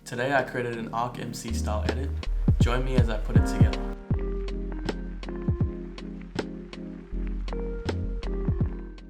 Today I created an Archmc style edit. Join me as I put it together.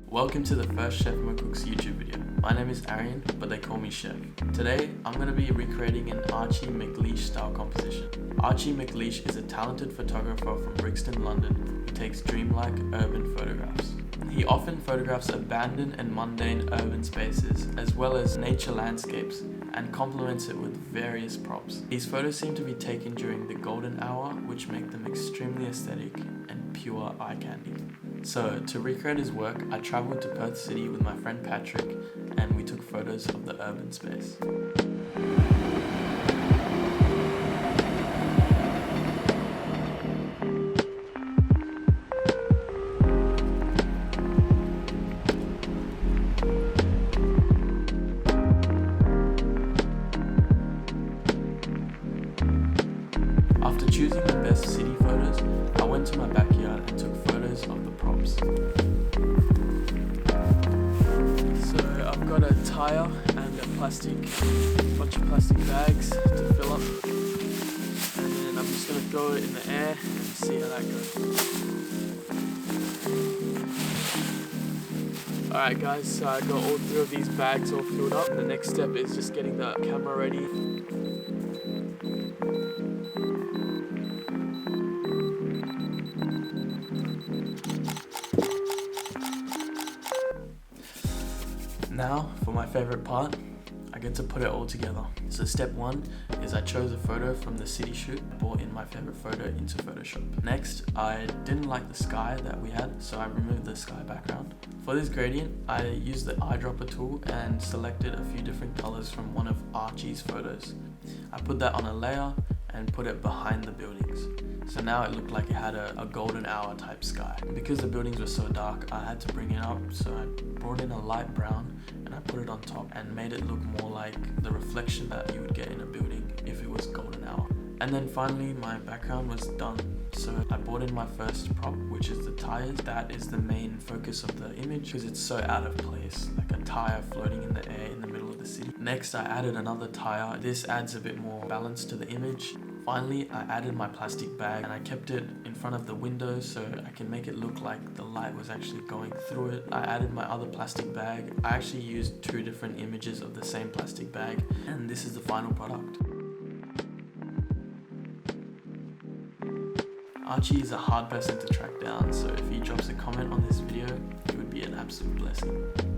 Welcome to the first Chef McCook's YouTube video. My name is Arian, but they call me Chef. Today, I'm going to be recreating an Archie Mcleish style composition. Archie McLeish is a talented photographer from Brixton, London, who takes dreamlike urban photographs. He often photographs abandoned and mundane urban spaces, as well as nature landscapes, and complements it with various props. These photos seem to be taken during the golden hour, which make them extremely aesthetic and pure eye candy. So, to recreate his work, I travelled to Perth City with my friend Patrick, and we took photos of the urban space. After choosing the best city photos, I went to my backyard and took photos of the props. So I've got a tire and a bunch of plastic bags to fill up, and then I'm just going to throw it in the air and see how that goes. Alright guys, so I got all 3 of these bags all filled up. The next step is just getting the camera ready. Now, for my favorite part, I get to put it all together. So step 1 is I chose a photo from the city shoot, brought in my favorite photo into Photoshop. Next, I didn't like the sky that we had, so I removed the sky background. For this gradient, I used the eyedropper tool and selected a few different colors from one of Archie's photos. I put that on a layer and put it behind the buildings. So now it looked like it had a golden hour type sky. Because the buildings were so dark, I had to bring it up, so I brought in a light brown and I put it on top and made it look more like the reflection that you would get in a building if it was golden hour. And then finally my background was done, so I brought in my first prop, which is the tires. That is the main focus of the image because it's so out of place, like a tire floating in the air in the middle of the city. Next I added another tire. This adds a bit more balance to the image. Finally, I added my plastic bag and I kept it in front of the window so I can make it look like the light was actually going through it. I added my other plastic bag. I actually used 2 different images of the same plastic bag, and this is the final product. Archie is a hard person to track down, so if he drops a comment on this video, it would be an absolute blessing.